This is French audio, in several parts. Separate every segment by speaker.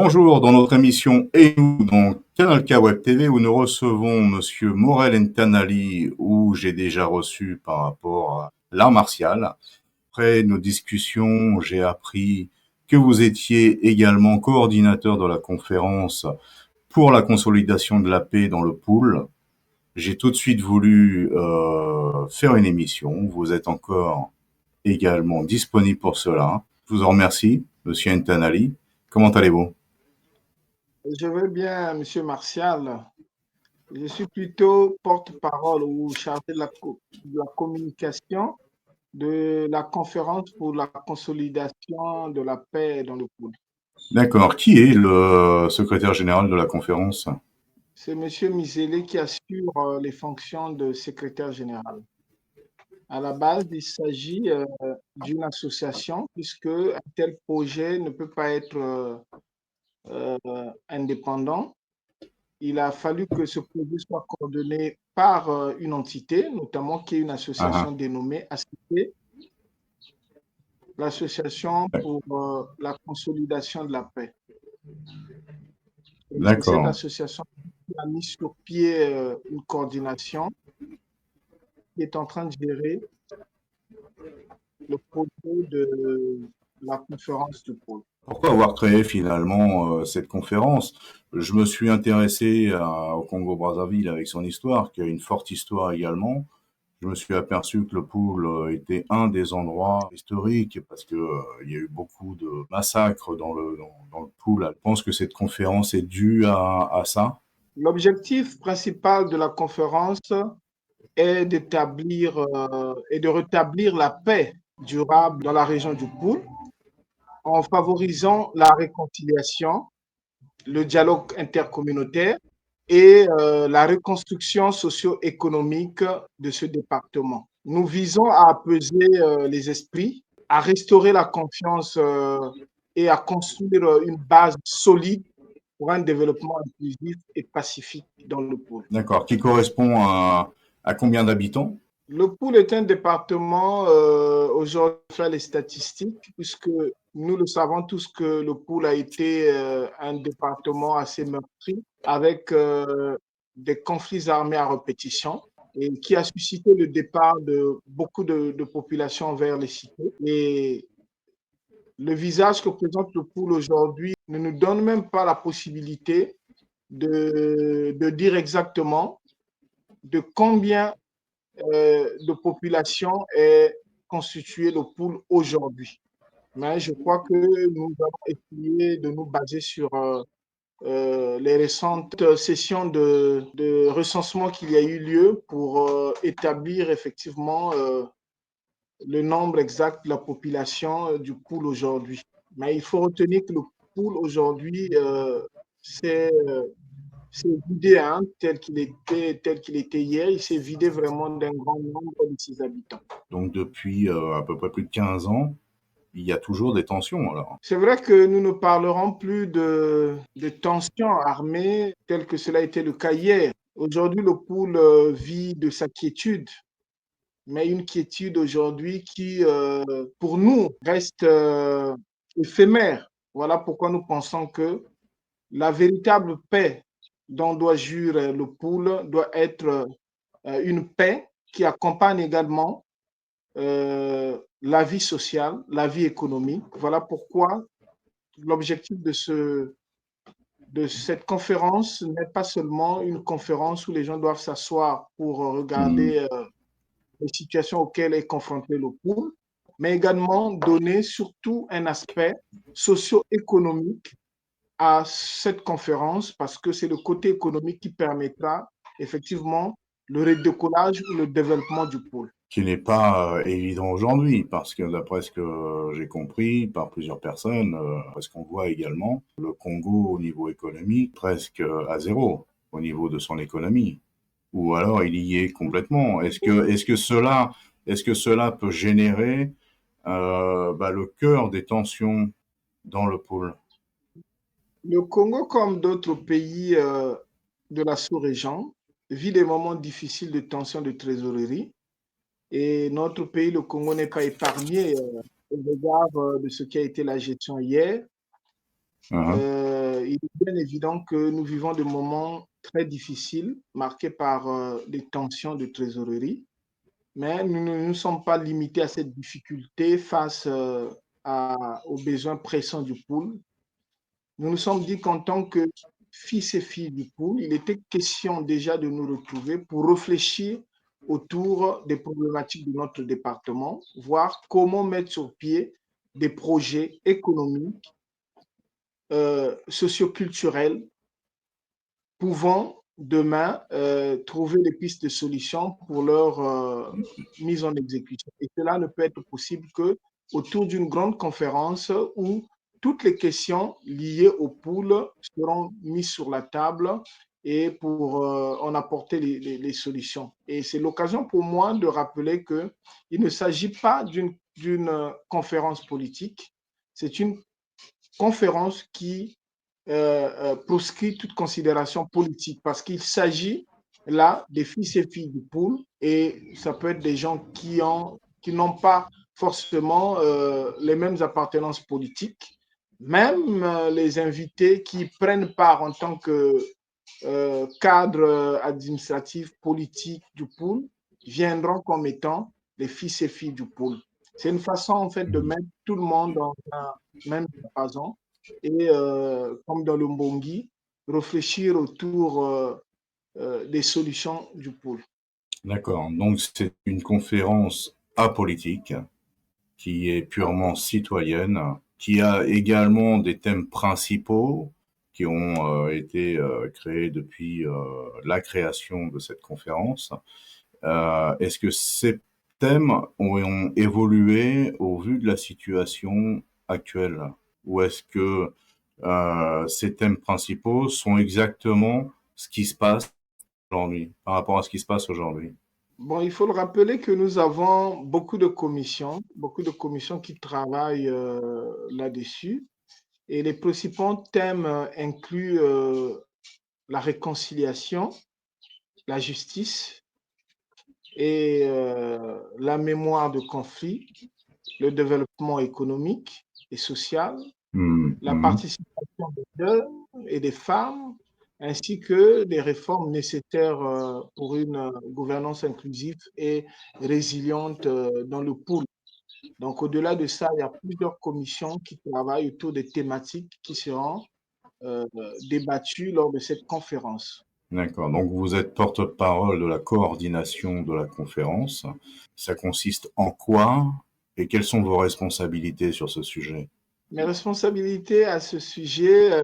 Speaker 1: Bonjour, dans notre émission Et nous, dans Canal K Web TV, où nous recevons Monsieur Morel Ntanali, où j'ai déjà reçu par rapport à l'art martial. Après nos discussions, j'ai appris que vous étiez également coordinateur de la conférence pour la consolidation de la paix dans le pool. J'ai tout de suite voulu faire une émission. Vous êtes encore également disponible pour cela. Je vous en remercie, Monsieur Ntanali. Comment allez-vous?
Speaker 2: Je vais bien, Monsieur Martial. Je suis plutôt porte-parole ou chargé de la communication de la conférence pour la consolidation de la paix dans le pôle.
Speaker 1: D'accord. Qui est le secrétaire général de la conférence?
Speaker 2: C'est Monsieur Misélé qui assure les fonctions de secrétaire général. À la base, il s'agit d'une association puisque un tel projet ne peut pas être indépendant. Il a fallu que ce projet soit coordonné par une entité, notamment qui est une
Speaker 1: Ah,
Speaker 2: association dénommée ACP, l'Association
Speaker 1: ah.
Speaker 2: pour la consolidation de la paix. Et c'est cette
Speaker 1: D'accord.
Speaker 2: association qui a mis sur pied une coordination qui est en train de gérer le projet de la conférence du pôle.
Speaker 1: Pourquoi avoir créé finalement cette conférence? Je me suis intéressé au Congo-Brazzaville avec son histoire, qui a une forte histoire également. Je me suis aperçu que le Pool était un des endroits historiques parce que il y a eu beaucoup de massacres dans le Pool. Je pense que cette conférence est due à ça.
Speaker 2: L'objectif principal de la conférence est d'établir et de rétablir la paix durable dans la région du pôle en favorisant la réconciliation, le dialogue intercommunautaire et la reconstruction socio-économique de ce département. Nous visons à apaiser les esprits, à restaurer la confiance et à construire une base solide pour un développement inclusif et pacifique dans le pôle.
Speaker 1: D'accord. Qui correspond à combien d'habitants?
Speaker 2: Le Poul est un département, aujourd'hui, on fait les statistiques, puisque nous le savons tous que le Poul a été un département assez meurtri, avec des conflits armés à répétition, et qui a suscité le départ de beaucoup de populations vers les cités. Et le visage que présente le Poul aujourd'hui ne nous donne même pas la possibilité de dire exactement de combien de population est constitué le pool aujourd'hui. Mais je crois que nous avons essayé de nous baser sur les récentes sessions de recensement qu'il y a eu lieu pour établir effectivement le nombre exact de la population du pool aujourd'hui. Mais il faut retenir que le pool aujourd'hui, c'est s'est vidé, hein, tel qu'il était hier, il s'est vidé vraiment d'un grand nombre de ses habitants.
Speaker 1: Donc depuis à peu près plus de 15 ans, il y a toujours des tensions alors.
Speaker 2: C'est vrai que nous ne parlerons plus de tensions armées telles que cela a été le cas hier. Aujourd'hui, le pool vit de sa quiétude, mais une quiétude aujourd'hui qui, pour nous, reste éphémère. Voilà pourquoi nous pensons que la véritable paix dont doit jouir le pool doit être une paix qui accompagne également la vie sociale, la vie économique. Voilà pourquoi l'objectif de cette conférence n'est pas seulement une conférence où les gens doivent s'asseoir pour
Speaker 1: Hmm.
Speaker 2: regarder les situations auxquelles est confronté le pôle, mais également donner surtout un aspect socio-économique à cette conférence parce que c'est le côté économique qui permettra effectivement le redécollage ou le développement du pôle.
Speaker 1: Qui n'est pas évident aujourd'hui, parce que d'après ce que j'ai compris par plusieurs personnes, parce qu'on voit également le Congo au niveau économique presque à zéro au niveau de son économie, ou alors il y est complètement. Est-ce que cela peut générer le cœur des tensions dans le pôle?
Speaker 2: Le Congo, comme d'autres pays de la sous-région, vit des moments difficiles de tension de trésorerie. Et notre pays, le Congo, n'est pas épargné au regard de ce qui a été la gestion hier.
Speaker 1: Mhm.
Speaker 2: Il est bien évident que nous vivons des moments très difficiles, marqués par des tensions de trésorerie, mais nous ne nous sommes pas limités à cette difficulté face aux besoins pressants du pool. Nous nous sommes dit qu'en tant que fils et filles du pool, il était question déjà de nous retrouver pour réfléchir autour des problématiques de notre département, voir comment mettre sur pied des projets économiques, socioculturels, pouvant demain trouver des pistes de solutions pour leur mise en exécution. Et cela ne peut être possible que autour d'une grande conférence où toutes les questions liées au pool seront mises sur la table et pour en apporter les solutions. Et c'est l'occasion pour moi de rappeler qu'il ne s'agit pas d'une conférence politique, c'est une conférence qui proscrit toute considération politique parce qu'il s'agit là des fils et filles du pool et ça peut être des gens qui n'ont pas forcément les mêmes appartenances politiques. Même les invités qui prennent part en tant que cadre administratif politique du pool viendront comme étant les fils et filles du pool. C'est une façon en fait de mettre tout le monde dans un même diapason et comme dans le Mbongi, réfléchir autour des solutions du pool.
Speaker 1: D'accord. Donc c'est une conférence apolitique qui est purement citoyenne, qui a également des thèmes principaux qui ont été créés depuis la création de cette conférence. Est-ce que ces thèmes ont évolué au vu de la situation actuelle? Ou est-ce que ces thèmes principaux sont exactement ce qui se passe aujourd'hui, par rapport à ce qui se passe aujourd'hui?
Speaker 2: Bon, il faut le rappeler que nous avons beaucoup de commissions qui travaillent là-dessus. Et les principaux thèmes incluent la réconciliation, la justice et la mémoire de conflit, le développement économique et social, la
Speaker 1: Mhm.
Speaker 2: participation des jeunes et des femmes, ainsi que des réformes nécessaires pour une gouvernance inclusive et résiliente dans le pool. Donc, au-delà de ça, il y a plusieurs commissions qui travaillent autour des thématiques qui seront euh, débattues lors de cette conférence.
Speaker 1: D'accord. Donc vous êtes porte-parole de la coordination de la conférence. Ça consiste en quoi et quelles sont vos responsabilités sur ce sujet?
Speaker 2: Mes responsabilités à ce sujet,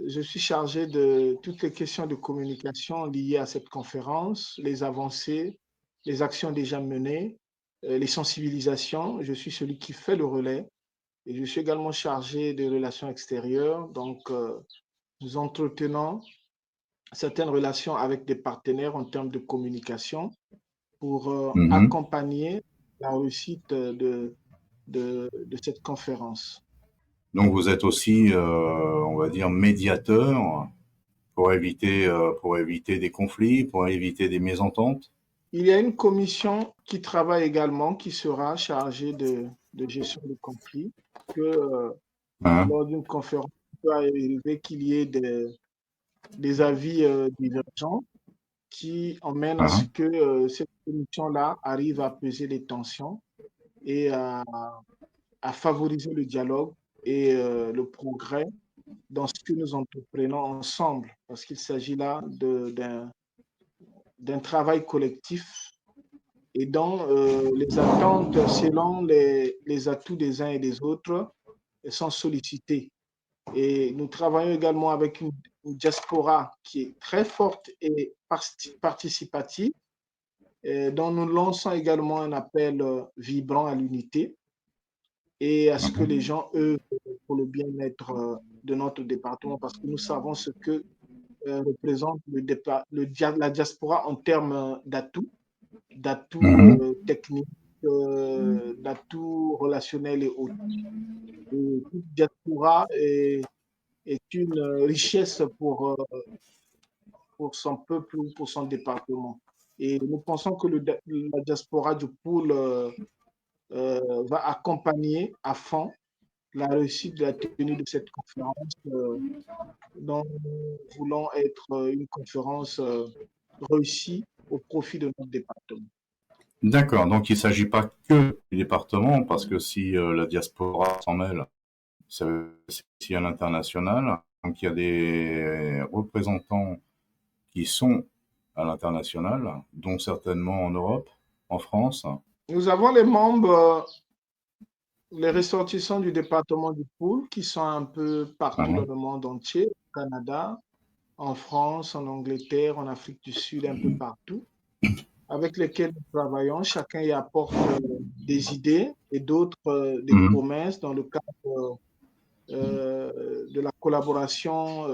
Speaker 2: je suis chargé de toutes les questions de communication liées à cette conférence, les avancées, les actions déjà menées, les sensibilisations. Je suis celui qui fait le relais et je suis également chargé des relations extérieures. Donc, nous entretenons certaines relations avec des partenaires en termes de communication pour
Speaker 1: Mhm.
Speaker 2: accompagner la réussite de cette conférence.
Speaker 1: Donc vous êtes aussi, on va dire, médiateur pour éviter des conflits, pour éviter des mésententes.
Speaker 2: Il y a une commission qui travaille également, qui sera chargée de gestion des conflits, que
Speaker 1: Hein?
Speaker 2: lors d'une conférence, il peut arriver qu'il y ait des avis divergents qui emmènent à ce
Speaker 1: Hein?
Speaker 2: que cette commission-là arrive à peser les tensions et à favoriser le dialogue et le progrès dans ce que nous entreprenons ensemble, parce qu'il s'agit là d'un travail collectif et dont les attentes, selon les atouts des uns et des autres, sont sollicitées. Et nous travaillons également avec une diaspora qui est très forte et participative, dont nous lançons également un appel vibrant à l'unité et à ce que les
Speaker 1: Hein?
Speaker 2: gens œuvrent pour le bien-être de notre département, parce que nous savons ce que représente la diaspora en termes d'atouts
Speaker 1: Mhm.
Speaker 2: techniques, d'atouts relationnels et autres. Et toute diaspora est une richesse pour son peuple ou pour son département. Et nous pensons que la diaspora du pôle va accompagner à fond la réussite de la tenue de cette conférence dont nous voulons être une conférence réussie au profit de notre département.
Speaker 1: D'accord, donc il ne s'agit pas que du département, parce que si la diaspora s'en mêle, c'est aussi à l'international. Donc il y a des représentants qui sont à l'international, dont certainement en Europe, en France.
Speaker 2: Nous avons les membres, les ressortissants du département du Pool qui sont un peu partout dans
Speaker 1: Mhm.
Speaker 2: le monde entier, au Canada, en France, en Angleterre, en Afrique du Sud, un peu partout, avec lesquels nous travaillons. Chacun y apporte des idées et d'autres des
Speaker 1: Mhm.
Speaker 2: promesses dans le cadre de la collaboration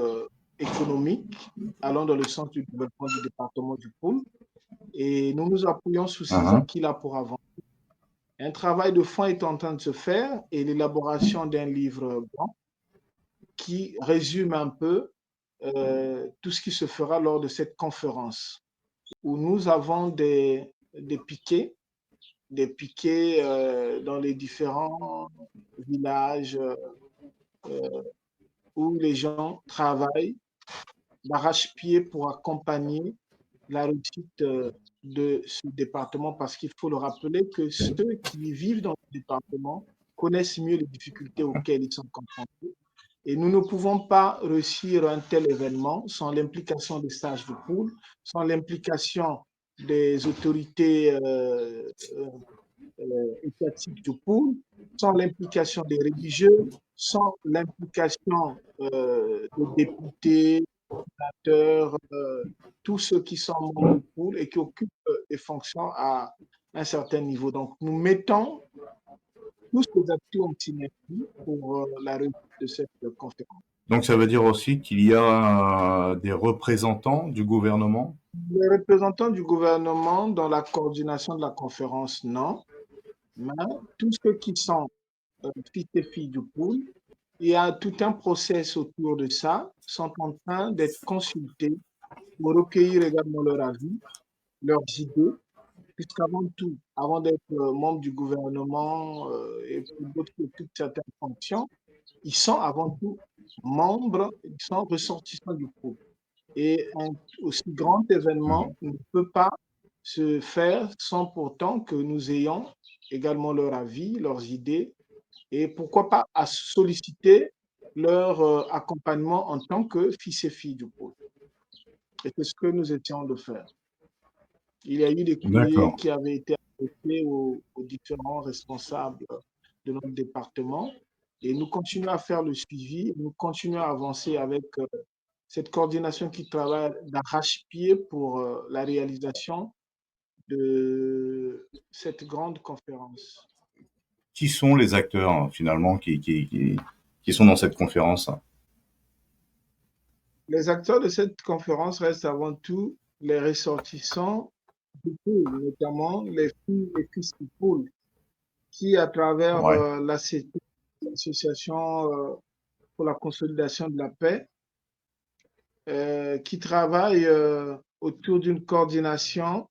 Speaker 2: économique allant dans le sens du développement du département du Pool. Et nous nous appuyons sur ces
Speaker 1: Mhm.
Speaker 2: acquis-là pour avancer. Un travail de fond est en train de se faire et l'élaboration d'un livre blanc qui résume un peu tout ce qui se fera lors de cette conférence où nous avons des piquets, dans les différents villages où les gens travaillent d'arrache-pied pour accompagner la réussite de ce département parce qu'il faut le rappeler que ceux qui vivent dans le département connaissent mieux les difficultés auxquelles ils sont confrontés. Et nous ne pouvons pas réussir un tel événement sans l'implication des sages de poule, sans l'implication des autorités étatiques de poule, sans l'implication des religieux, sans l'implication des députés, sénateurs, tous ceux qui sont membres du pool et qui occupent des fonctions à un certain niveau. Donc, nous mettons tous ces acteurs en synergie pour la réussite de cette conférence.
Speaker 1: Donc ça veut dire aussi qu'il y a des représentants du gouvernement.
Speaker 2: Les représentants du gouvernement dans la coordination de la conférence, non, mais tous ceux qui sont fils et filles du pool, il y a tout un process autour de ça, sont en train d'être consultés pour recueillir également leur avis, leurs idées, puisqu'avant tout, avant d'être membre du gouvernement et pour d'autres qui occupent certaines fonctions, ils sont avant tout membres, ils sont ressortissants du groupe. Et un aussi grand événement
Speaker 1: Mhm.
Speaker 2: ne peut pas se faire sans pourtant que nous ayons également leur avis, leurs idées, et pourquoi pas à solliciter leur accompagnement en tant que fils et filles du pôle. Et c'est ce que nous étions de faire. Il y a eu des courriers
Speaker 1: D'accord.
Speaker 2: qui avaient été adressés aux différents responsables de notre département et nous continuons à faire le suivi, nous continuons à avancer avec cette coordination qui travaille d'arrache-pied pour la réalisation de cette grande conférence.
Speaker 1: Qui sont les acteurs finalement qui sont dans cette conférence?
Speaker 2: Les acteurs de cette conférence restent avant tout les ressortissants du pool, notamment les filles et fils du pool, qui, à travers
Speaker 1: Ouais.
Speaker 2: l'ACT, l'Association pour la consolidation de la paix, qui travaille autour d'une coordination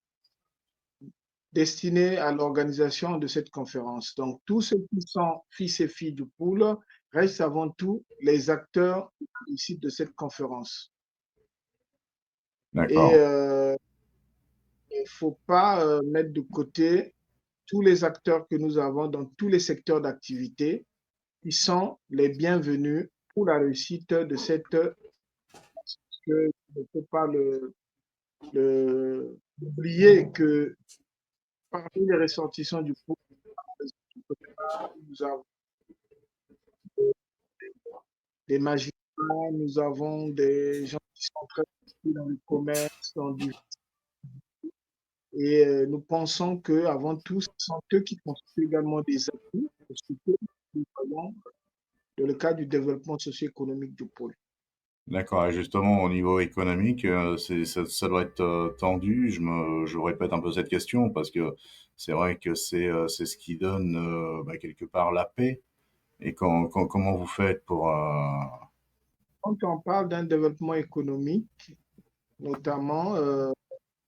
Speaker 2: destinée à l'organisation de cette conférence. Donc, tous ceux qui sont fils et filles du pool restent avant tout les acteurs ici de cette conférence. Et
Speaker 1: D'accord.
Speaker 2: il ne faut pas mettre de côté tous les acteurs que nous avons dans tous les secteurs d'activité qui sont les bienvenus pour la réussite de cette que je ne peux pas oublier que parmi les ressortissants du groupe, nous avons des magistrats, nous avons des gens qui sont très actifs dans le commerce, et nous pensons qu'avant tout, ce sont eux qui constituent également des atouts, parce que nous voyons dans le cadre du développement socio-économique du pôle.
Speaker 1: D'accord. Et justement, au niveau économique, ça doit être tendu. Je répète un peu cette question parce que c'est vrai que c'est ce qui donne bah, quelque part la paix. Et comment vous faites pour...
Speaker 2: Quand on parle d'un développement économique, notamment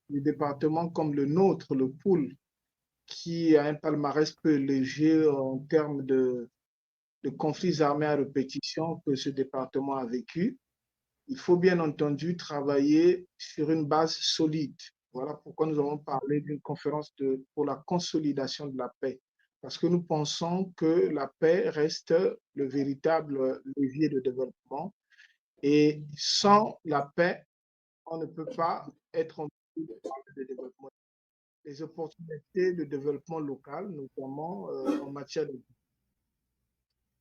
Speaker 2: des départements comme le nôtre, le pôle, qui a un palmarès peu léger en termes de conflits armés à répétition que ce département a vécu, il faut bien entendu travailler sur une base solide. Voilà pourquoi nous avons parlé d'une conférence pour la consolidation de la paix. Parce que nous pensons que la paix reste le véritable levier de développement. Et sans la paix, on ne peut pas être en mesure de parler de développement. Les opportunités de développement local, notamment en matière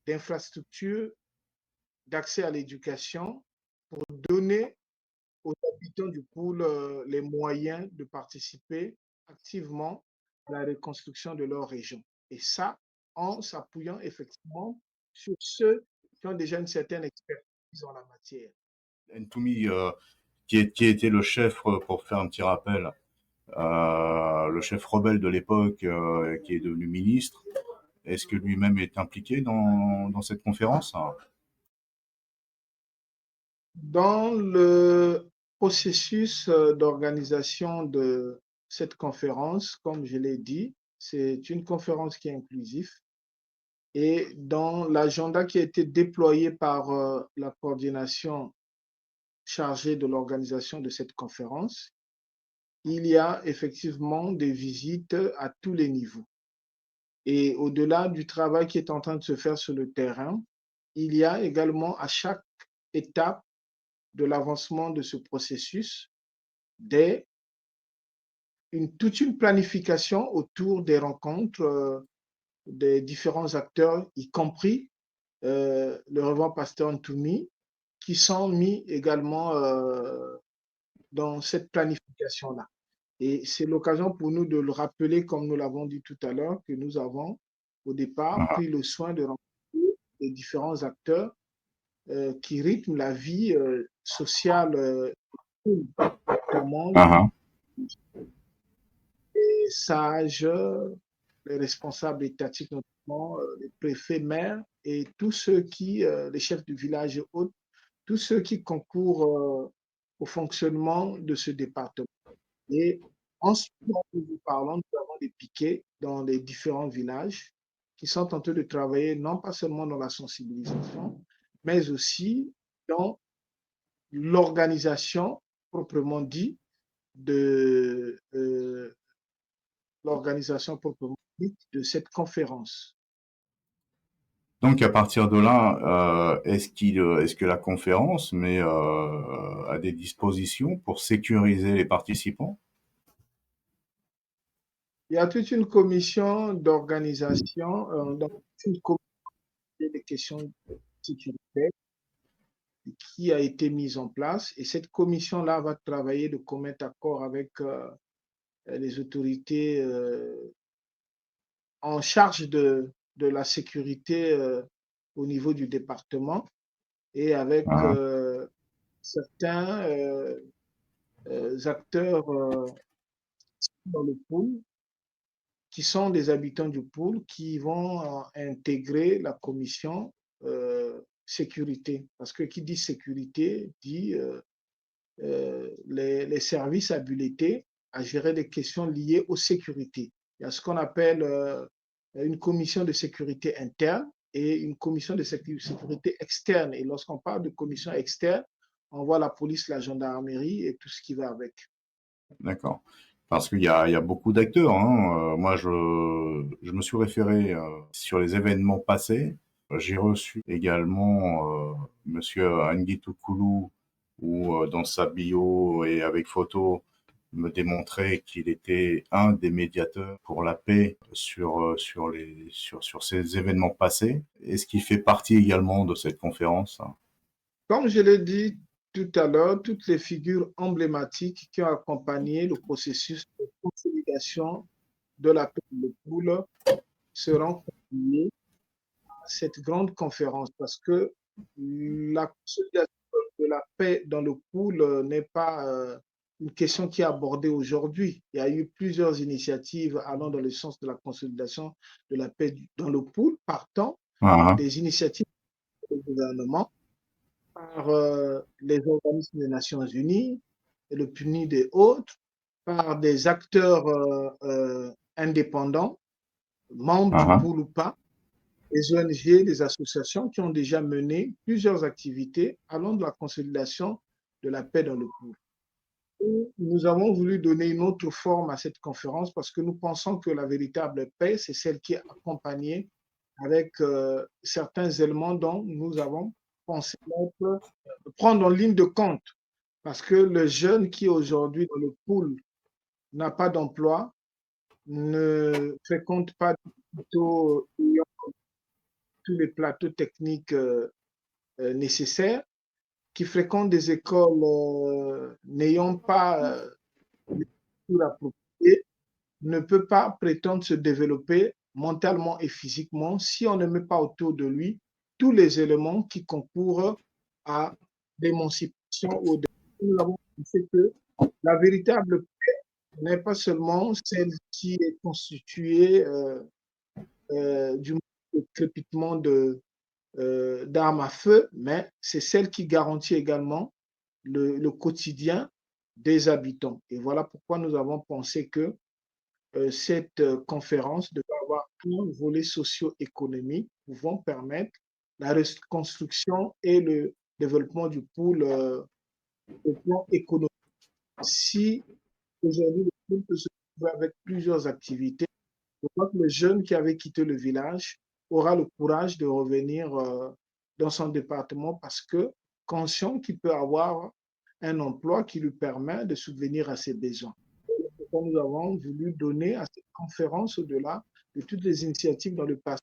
Speaker 2: d'infrastructures, d'accès à l'éducation, pour donner aux habitants du pôle les moyens de participer activement à la reconstruction de leur région. Et ça, en s'appuyant effectivement sur ceux qui ont déjà une certaine expertise en la matière.
Speaker 1: Ntoumi, qui était le chef, pour faire un petit rappel, le chef rebelle de l'époque, qui est devenu ministre, est-ce que lui-même est impliqué dans cette conférence?
Speaker 2: Dans le processus d'organisation de cette conférence, comme je l'ai dit, c'est une conférence qui est inclusive. Et dans l'agenda qui a été déployé par la coordination chargée de l'organisation de cette conférence, il y a effectivement des visites à tous les niveaux. Et au-delà du travail qui est en train de se faire sur le terrain, il y a également à chaque étape de l'avancement de ce processus toute une planification autour des rencontres des différents acteurs, y compris le reverend pasteur Ntoumi, qui sont mis également dans cette planification-là. Et c'est l'occasion pour nous de le rappeler, comme nous l'avons dit tout à l'heure, que nous avons au départ
Speaker 1: Ah,
Speaker 2: pris le soin de rencontrer les différents acteurs qui rythment la vie sociale notamment
Speaker 1: ah, ah.
Speaker 2: les sages, les responsables étatiques, notamment les préfets, maires et tous ceux qui, les chefs du village et autres, tous ceux qui concourent au fonctionnement de ce département. Et en ce moment où nous parlons, nous avons des piquets dans les différents villages qui sont en train de travailler non pas seulement dans la sensibilisation, mais aussi dans l'organisation proprement dit de l'organisation proprement dite de cette conférence.
Speaker 1: Donc à partir de là, est-ce que la conférence met à des dispositions pour sécuriser les participants?
Speaker 2: Il y a toute une commission d'organisation, donc une commission des questions sécuritaires qui a été mise en place. Et cette commission-là va travailler de commun accord avec les autorités en charge de la sécurité au niveau du département et avec
Speaker 1: Ah,
Speaker 2: certains acteurs dans le pôle qui sont des habitants du pôle qui vont intégrer la commission sécurité. Parce que qui dit sécurité dit les services habilités à gérer des questions liées aux sécurités. Il y a ce qu'on appelle une commission de sécurité interne et une commission de sécurité externe. Et lorsqu'on parle de commission externe, on voit la police, la gendarmerie et tout ce qui va avec.
Speaker 1: d'accord. Parce il y a beaucoup d'acteurs, hein. Moi, je me suis référé sur les événements passés. J'ai reçu également Monsieur Anguitou Koulou, où dans sa bio et avec photo, me démontrait qu'il était un des médiateurs pour la paix sur ces événements passés. Est-ce qu'il fait partie également de cette conférence?
Speaker 2: Comme je l'ai dit tout à l'heure, toutes les figures emblématiques qui ont accompagné le processus de consolidation de la paix de poule seront conviées à cette grande conférence parce que la consolidation de la paix dans le pool n'est pas une question qui est abordée aujourd'hui. Il y a eu plusieurs initiatives allant dans le sens de la consolidation de la paix dans le pool, partant
Speaker 1: Ah,
Speaker 2: des initiatives du gouvernement par les organismes des Nations Unies, et le PNUD et autres, par des acteurs indépendants, membres du
Speaker 1: ah,
Speaker 2: pool ou pas, des ONG, des associations qui ont déjà mené plusieurs activités allant de la consolidation de la paix dans le pool. Et nous avons voulu donner une autre forme à cette conférence parce que nous pensons que la véritable paix, c'est celle qui est accompagnée avec certains éléments dont nous avons pensé prendre en ligne de compte. Parce que le jeune qui aujourd'hui dans le pool n'a pas d'emploi, ne fréquente pas plutôt tous les plateaux techniques nécessaires, qui fréquentent des écoles n'ayant pas les cultures appropriées, ne peut pas prétendre se développer mentalement et physiquement si on ne met pas autour de lui tous les éléments qui concourent à l'émancipation ou au développement. Nous avons pensé que la véritable paix n'est pas seulement celle qui est constituée du crépitement d'armes à feu, mais c'est celle qui garantit également le quotidien des habitants. Et voilà pourquoi nous avons pensé que cette conférence devait avoir un volet socio-économique pouvant permettre la reconstruction et le développement du pool au plan économique. Si aujourd'hui le pool peut se trouver avec plusieurs activités, je crois que le jeune qui avait quitté le village aura le courage de revenir dans son département parce que conscient qu'il peut avoir un emploi qui lui permet de subvenir à ses besoins. Nous avons voulu donner à cette conférence, au-delà de toutes les initiatives dans le passé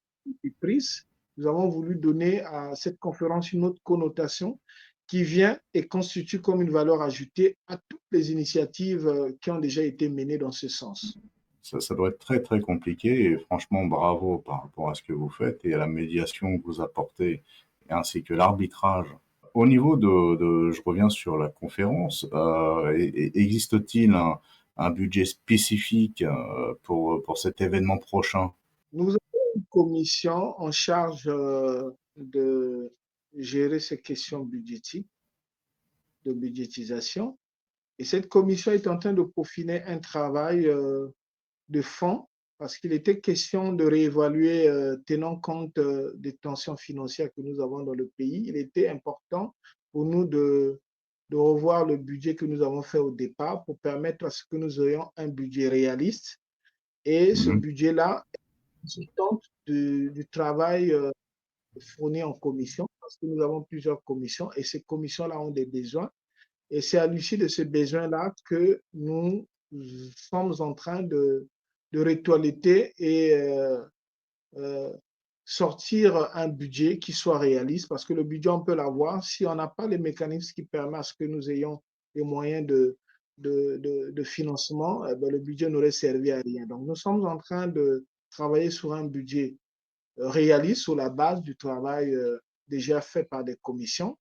Speaker 2: prises, nous avons voulu donner à cette conférence une autre connotation qui vient et constitue comme une valeur ajoutée à toutes les initiatives qui ont déjà été menées dans ce sens.
Speaker 1: Ça doit être très très compliqué et franchement bravo par rapport à ce que vous faites et à la médiation que vous apportez ainsi que l'arbitrage. Au niveau je reviens sur la conférence, existe-t-il un budget spécifique pour cet événement prochain?
Speaker 2: Nous avons une commission en charge de gérer ces questions budgétiques, de budgétisation. Et cette commission est en train de peaufiner un travail de fond parce qu'il était question de réévaluer, tenant compte des tensions financières que nous avons dans le pays. Il était important pour nous de revoir le budget que nous avons fait au départ pour permettre à ce que nous ayons un budget réaliste. Et ce
Speaker 1: Mhm.
Speaker 2: budget-là est résultante du travail fourni en commission parce que nous avons plusieurs commissions et ces commissions-là ont des besoins. Et c'est à l'issue de ces besoins-là que nous sommes en train de retoiletter et euh, sortir un budget qui soit réaliste, parce que le budget, on peut l'avoir si on n'a pas les mécanismes qui permettent à ce que nous ayons les moyens de financement, eh bien, le budget n'aurait servi à rien. Donc, nous sommes en train de travailler sur un budget réaliste sur la base du travail déjà fait par des commissions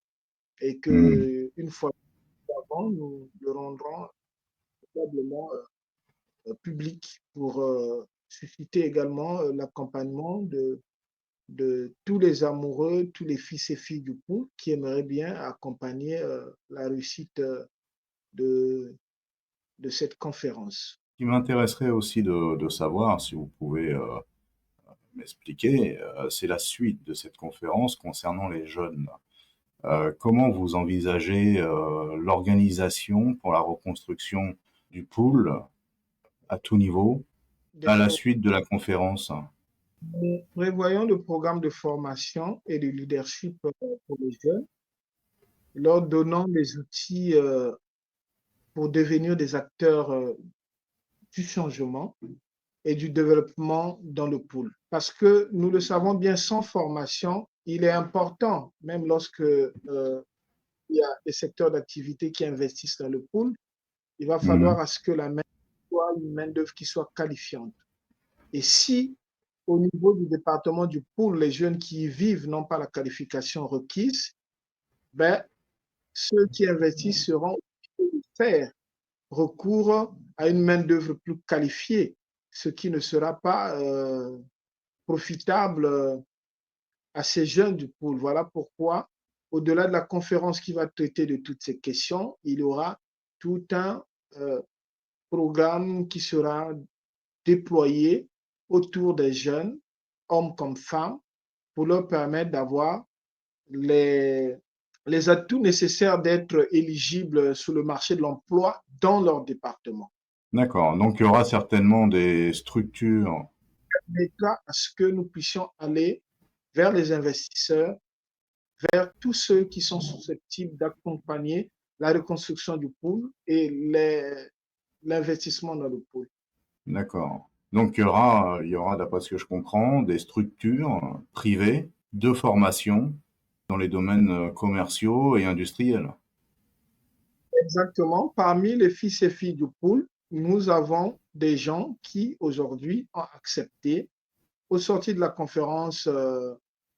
Speaker 2: et
Speaker 1: Mhm.
Speaker 2: que une fois avant, nous le rendrons probablement public pour susciter également l'accompagnement de tous les amoureux, tous les fils et filles du pool qui aimeraient bien accompagner la réussite de, de cette conférence.
Speaker 1: Ce qui m'intéresserait aussi de savoir, si vous pouvez m'expliquer, c'est la suite de cette conférence concernant les jeunes. Comment vous envisagez l'organisation pour la reconstruction du pool à tout niveau
Speaker 2: Des
Speaker 1: à la
Speaker 2: for-
Speaker 1: suite de la conférence?
Speaker 2: Nous prévoyons le programme de formation et de leadership pour les jeunes, leur donnant les outils pour devenir des acteurs du changement et du développement dans le pool. Parce que nous le savons bien, sans formation, il est important, même lorsque il y a des secteurs d'activité qui investissent dans le pool, il va falloir
Speaker 1: Mhm.
Speaker 2: à ce que la main soit une main-d'œuvre qui soit qualifiante. Et si au niveau du département du pool, les jeunes qui y vivent n'ont pas la qualification requise, ben, ceux qui investissent seront obligés de faire recours à une main-d'œuvre plus qualifiée, ce qui ne sera pas profitable à ces jeunes du pool. Voilà pourquoi, au-delà de la conférence qui va traiter de toutes ces questions, il y aura tout un euh, programme qui sera déployé autour des jeunes, hommes comme femmes, pour leur permettre d'avoir les, les atouts nécessaires d'être éligibles sur le marché de l'emploi dans leur département.
Speaker 1: D'accord. Donc, il y aura certainement des structures.
Speaker 2: L'État, à ce que nous puissions aller vers les investisseurs, vers tous ceux qui sont susceptibles d'accompagner la reconstruction du pôle et l'investissement dans le pôle.
Speaker 1: D'accord. Donc, il y aura, d'après ce que je comprends, des structures privées de formation dans les domaines commerciaux et industriels.
Speaker 2: Exactement. Parmi les fils et filles du pôle, nous avons des gens qui aujourd'hui ont accepté, au sortir de la conférence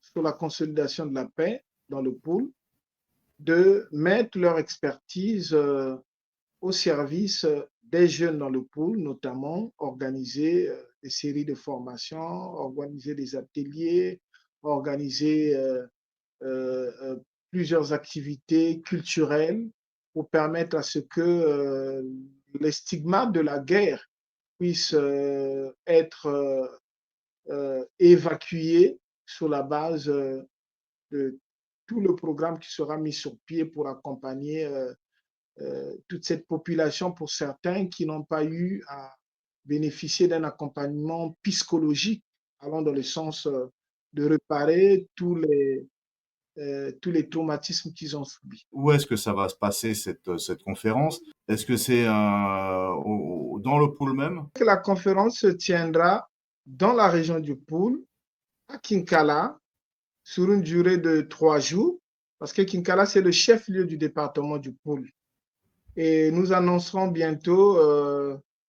Speaker 2: sur la consolidation de la paix dans le pôle, de mettre leur expertise au service des jeunes dans le pôle, notamment organiser des séries de formations, organiser des ateliers, organiser plusieurs activités culturelles pour permettre à ce que les stigmates de la guerre puissent être évacués sur la base de tout le programme qui sera mis sur pied pour accompagner toute cette population, pour certains qui n'ont pas eu à bénéficier d'un accompagnement psychologique, allant dans le sens de réparer tous les traumatismes qu'ils ont subis.
Speaker 1: Où est-ce que ça va se passer cette conférence? Est-ce que c'est dans le pôle même?
Speaker 2: La conférence se tiendra dans la région du Pôle, à Kinkala, sur une durée de 3 jours, parce que Kinkala, c'est le chef-lieu du département du Pôle. Et nous annoncerons bientôt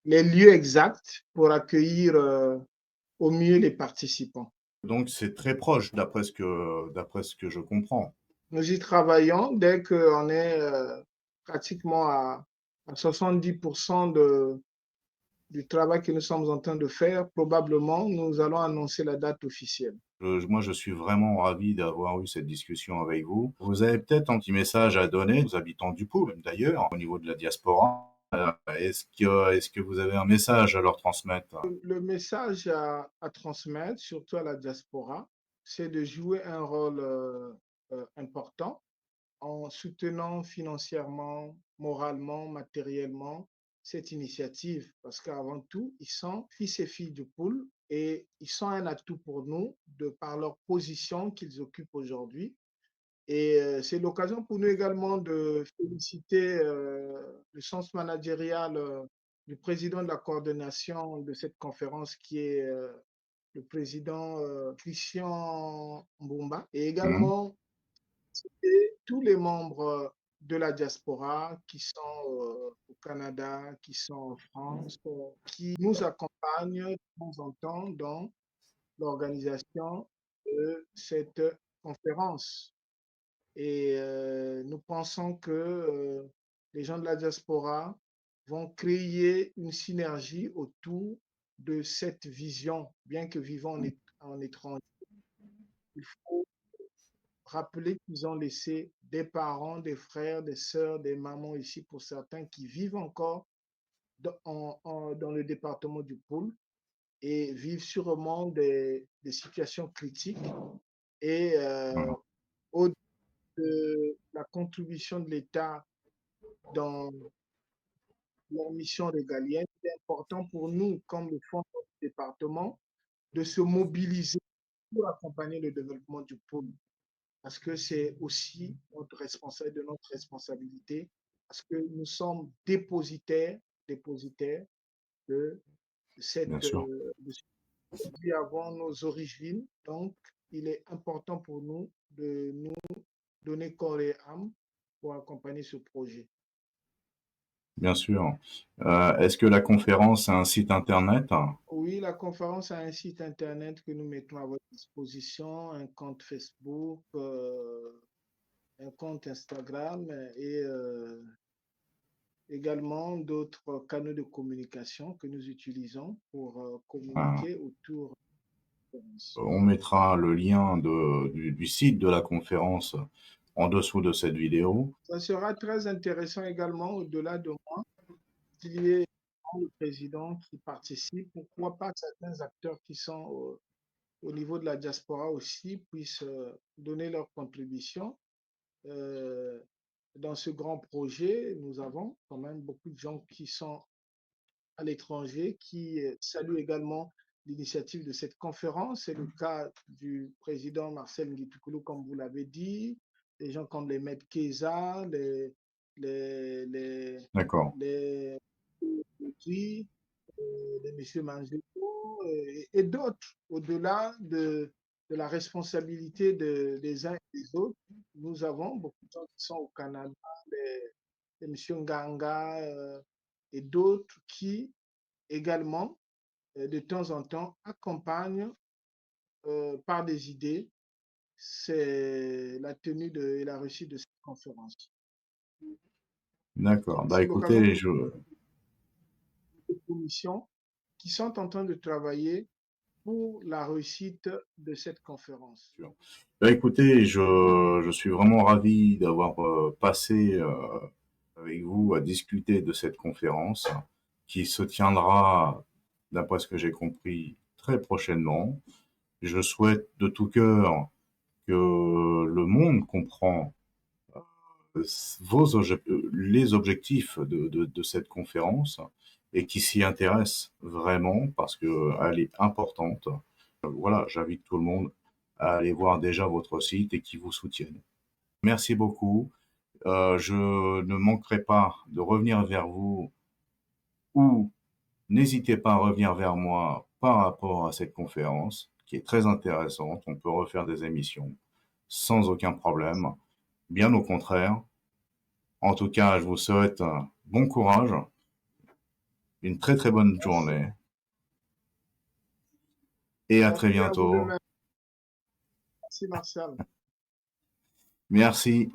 Speaker 2: les lieux exacts pour accueillir au mieux les participants.
Speaker 1: Donc, c'est très proche, d'après ce que je comprends.
Speaker 2: Nous y travaillons dès qu'on est pratiquement à 70% du travail que nous sommes en train de faire. Probablement, nous allons annoncer la date officielle.
Speaker 1: Moi, je suis vraiment ravi d'avoir eu cette discussion avec vous. Vous avez peut-être un petit message à donner aux habitants du pôle, d'ailleurs, au niveau de la diaspora. Est-ce que vous avez un message à leur transmettre?
Speaker 2: Le message à transmettre, surtout à la diaspora, c'est de jouer un rôle important en soutenant financièrement, moralement, matériellement cette initiative. Parce qu'avant tout, ils sont fils et filles du pôle et ils sont un atout pour nous de par leur position qu'ils occupent aujourd'hui. Et c'est l'occasion pour nous également de féliciter le sens managérial du président de la coordination de cette conférence qui est le président Christian Mbumba et
Speaker 1: Mhm.
Speaker 2: également tous les membres de la diaspora qui sont au Canada, qui sont en France, qui nous accompagnent de temps en temps dans l'organisation de cette conférence. Et nous pensons que les gens de la diaspora vont créer une synergie autour de cette vision, bien que vivant en étranger. Il faut rappeler qu'ils ont laissé des parents, des frères, des sœurs, des mamans ici pour certains qui vivent encore dans le département du Pôle et vivent sûrement des situations critiques. Et
Speaker 1: Voilà.
Speaker 2: au de la contribution de l'État dans leur mission régalienne, c'est important pour nous, comme le fonds du département, de se mobiliser pour accompagner le développement du pôle. Parce que c'est aussi de notre responsabilité, parce que nous sommes dépositaires de
Speaker 1: Bien
Speaker 2: cette,
Speaker 1: sûr.
Speaker 2: de ce qui avons nos origines. Donc, il est important pour nous de nous donner corps et âme pour accompagner ce projet.
Speaker 1: Bien sûr. Est-ce que la conférence a un site internet?
Speaker 2: Oui, la conférence a un site internet que nous mettons à votre disposition, un compte Facebook, un compte Instagram et également d'autres canaux de communication que nous utilisons pour
Speaker 1: Enfin,
Speaker 2: communiquer autour de la.
Speaker 1: on mettra le lien du site de la conférence en dessous de cette vidéo.
Speaker 2: Ça sera très intéressant également, au-delà de moi, qu'il y ait le président qui participe, pourquoi pas certains acteurs qui sont au niveau de la diaspora aussi puissent donner leur contribution. Dans ce grand projet, nous avons quand même beaucoup de gens qui sont à l'étranger, qui saluent également l'initiative de cette conférence. C'est le cas du président Marcel Nguitoukoulou, comme vous l'avez dit, des gens comme les maîtres Keza, les,
Speaker 1: D'accord.
Speaker 2: les, les, M. Manzeko et d'autres, au-delà de la responsabilité des uns et des autres. Nous avons beaucoup de gens qui sont au Canada, les M. Nganga et d'autres qui également, de temps en temps, accompagnent par des idées c'est la tenue et la réussite de cette conférence.
Speaker 1: D'accord. Bah
Speaker 2: C'est l'occasion
Speaker 1: écoutez,
Speaker 2: pour les commissions qui sont en train de travailler pour la réussite de cette conférence.
Speaker 1: bah écoutez, je suis vraiment ravi d'avoir passé avec vous à discuter de cette conférence qui se tiendra, d'après ce que j'ai compris, très prochainement. Je souhaite de tout cœur que le monde comprend les objectifs de cette conférence et qui s'y intéresse vraiment parce qu'elle est importante. Voilà, j'invite tout le monde à aller voir déjà votre site et qui vous soutiennent. Merci beaucoup. Je ne manquerai pas de revenir vers vous ou n'hésitez pas à revenir vers moi par rapport à cette conférence qui est très intéressante. On peut refaire des émissions sans aucun problème. Bien au contraire. En tout cas, je vous souhaite un bon courage, une très très bonne
Speaker 2: Merci.
Speaker 1: journée et à très
Speaker 2: Merci à vous de
Speaker 1: bientôt.
Speaker 2: même. Merci, Martial.
Speaker 1: Merci.